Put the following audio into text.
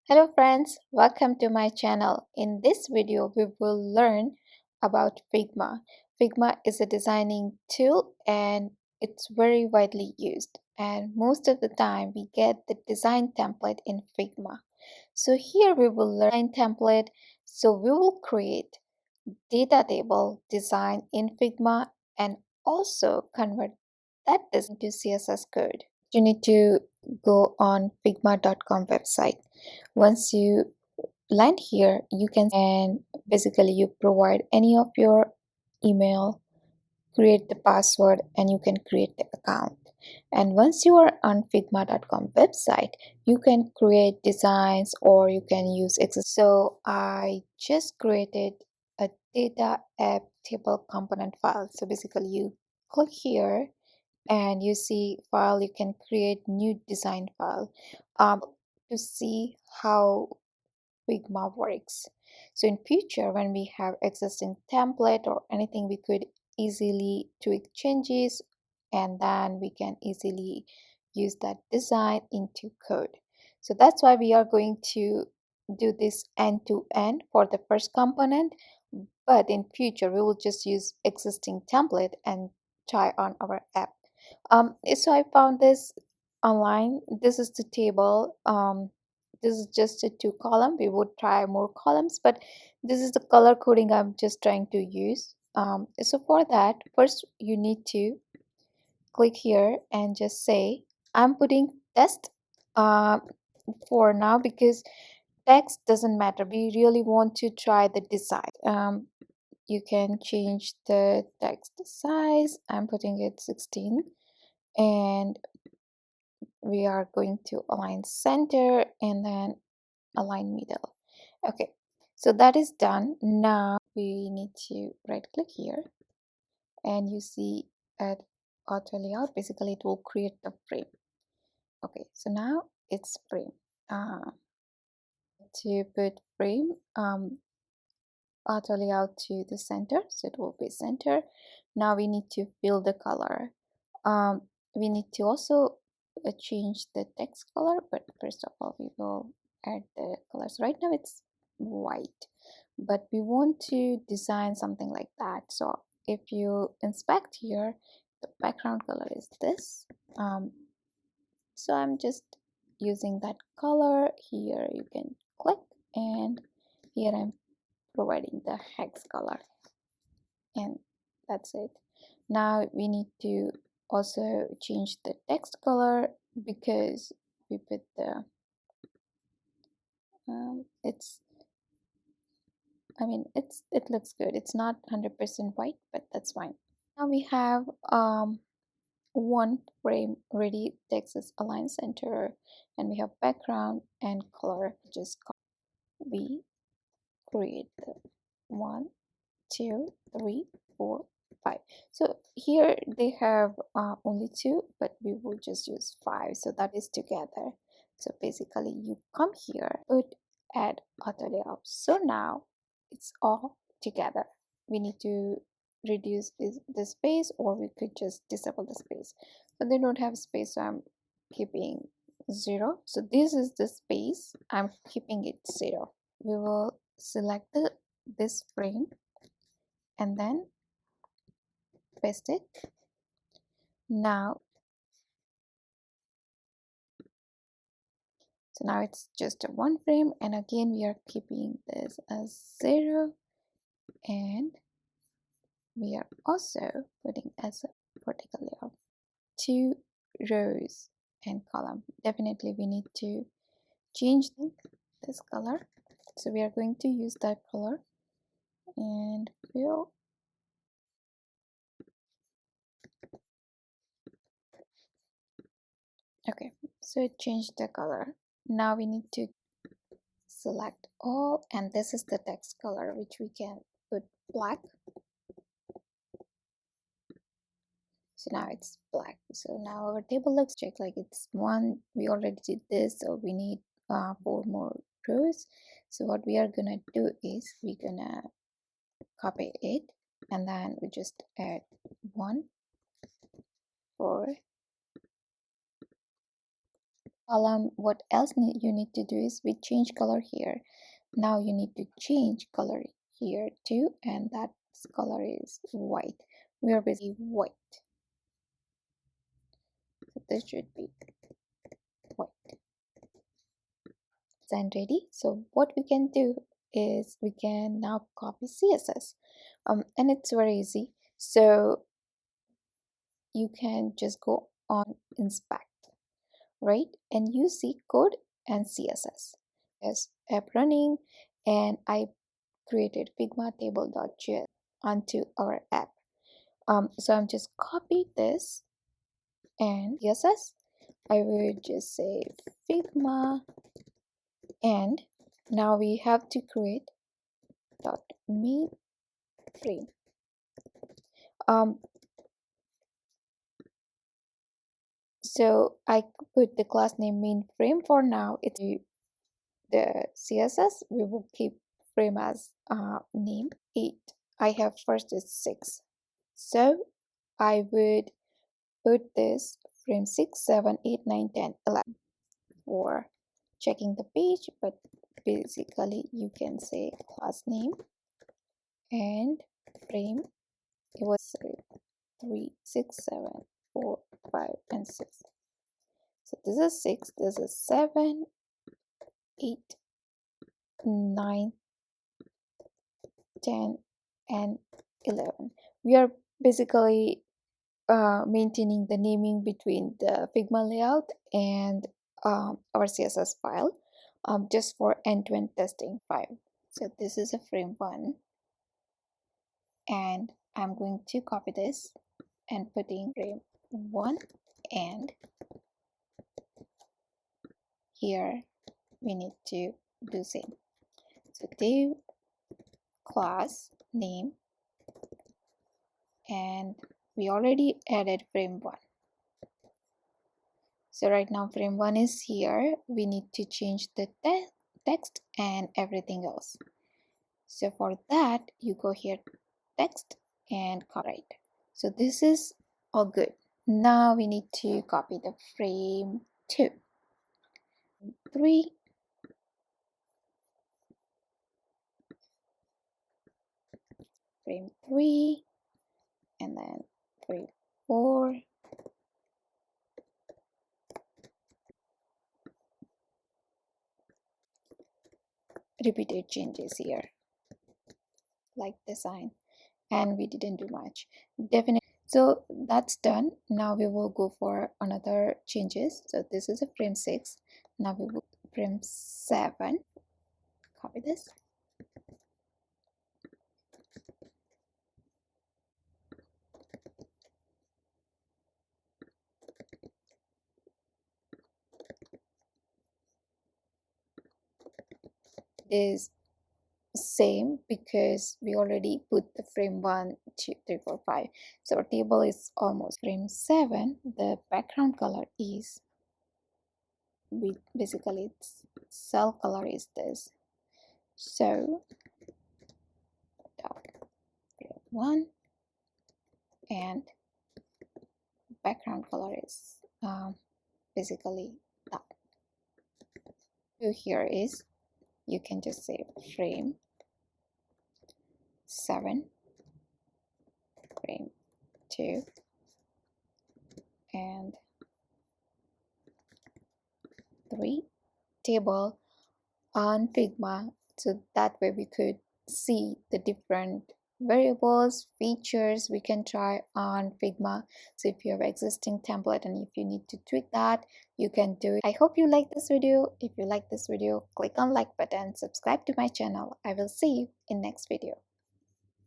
Hello friends, welcome to my channel. In this video, we will learn about Figma. Figma is a designing tool and it's very widely used. And most of the time, we get the design template in Figma. So here we will learn template. So we will create data table design in Figma and also convert that design to CSS code. You need to go on figma.com website. Once you land here, you can and basically you provide any of your email, create the password, and you can create the account. And once you are on figma.com website, you can create designs or you can use Excel. So I just created a data app table component file. So basically you click here and you see file, you can create new design file to see how Figma works. So in future, when we have existing template or anything, we could easily tweak changes and then we can easily use that design into code. So that's why we are going to do this end to end for the first component, but in future we will just use existing template and try on our app. So I found this online. This is the table. This is just a 2 column. We would try more columns, but this is the color coding I'm just trying to use. So for that, first you need to click here and just say I'm putting test uh, for now because text doesn't matter. We really want to try the design. You can change the text size. I'm putting it 16 and we are going to align center and then align middle. Okay, so that is done. Now we need to right click here and you see at auto layout, basically it will create the frame. Okay, so now it's frame. To put frame, auto layout to the center, so it will be center. Now we need to fill the color. We need to also change the text color, but first of all we will add the colors. Right now it's white, but we want to design something like that. So if you inspect here, the background color is this. So I'm just using that color. Here you can click and here I'm providing the hex color and that's it. Now we need to also change the text color because we put the it's it looks good. It's not 100% white, but that's fine. Now we have one frame ready. Text is align center and we have background and color. Just we create the 1, 2, 3, 4, 5. So here they have only 2, but we will just use 5, so that is together. So basically you come here, put add auto layout. So now it's all together. We need to reduce the space or we could just disable the space. So they don't have space, so I'm keeping 0. So this is the space, I'm keeping it 0. We will select this frame and then paste it. Now so now it's just a one frame, and again we are keeping this as 0 and we are also putting as a vertical layout 2 rows and column. Definitely we need to change this color, so we are going to use that color and fill. Okay, so it changed the color. Now we need to select all, and this is the text color, which we can put black. So now it's black. So now our table looks check like it's one. We already did this, so we need 4 more rows. So what we are gonna do is we're gonna copy it and then we just add 1, 4, column. What else you need to do is we change color here. Now you need to change color here too, and that color is white. We are busy white, so this should be white. And ready. So what we can do is we can now copy CSS, and it's very easy. So you can just go on inspect, right, and you see code and CSS as app running, and I created Figma table.js onto our app. So I'm just copy this and CSS. I would just say Figma, and now we have to create dot main frame. So I put the class name main frame for now. It's the CSS. We will keep frame as name 8. I have first is 6. So I would put this frame 6, 7, 8, 9, 10, 11 for checking the page, but basically you can say class name and frame. It was 3, 6, 7, 4, 5, and 6. So this is 6, this is 7, 8, 9, 10, and 11. We are basically maintaining the naming between the Figma layout and our CSS file, just for end-to-end testing file. So this is a frame 1, and I'm going to copy this and putting frame 1, and here we need to do same. So div class name, and we already added frame 1. So right now frame 1 is here. We need to change the text and everything else. So for that you go here text and copy. So this is all good. Now we need to copy the frame 2, 3, frame 3, and then frame 4, repeated changes here like design, and we didn't do much. Definitely. So that's done. Now we will go for another changes. So this is a frame 6. Now we will frame 7. Copy this. Is same because we already put the frame 1, 2, 3, 4, 5. So our table is almost frame 7. The background color is basically its cell color is this. So frame 1, and background color is basically that. So here is, you can just say frame 7, frame 2, and 3 table on Figma, so that way we could see the different variables, features we can try on Figma. So if you have existing template and if you need to tweak that, you can do it. I hope you like this video. If you like this video, click on like button, subscribe to my channel. I will see you in next video.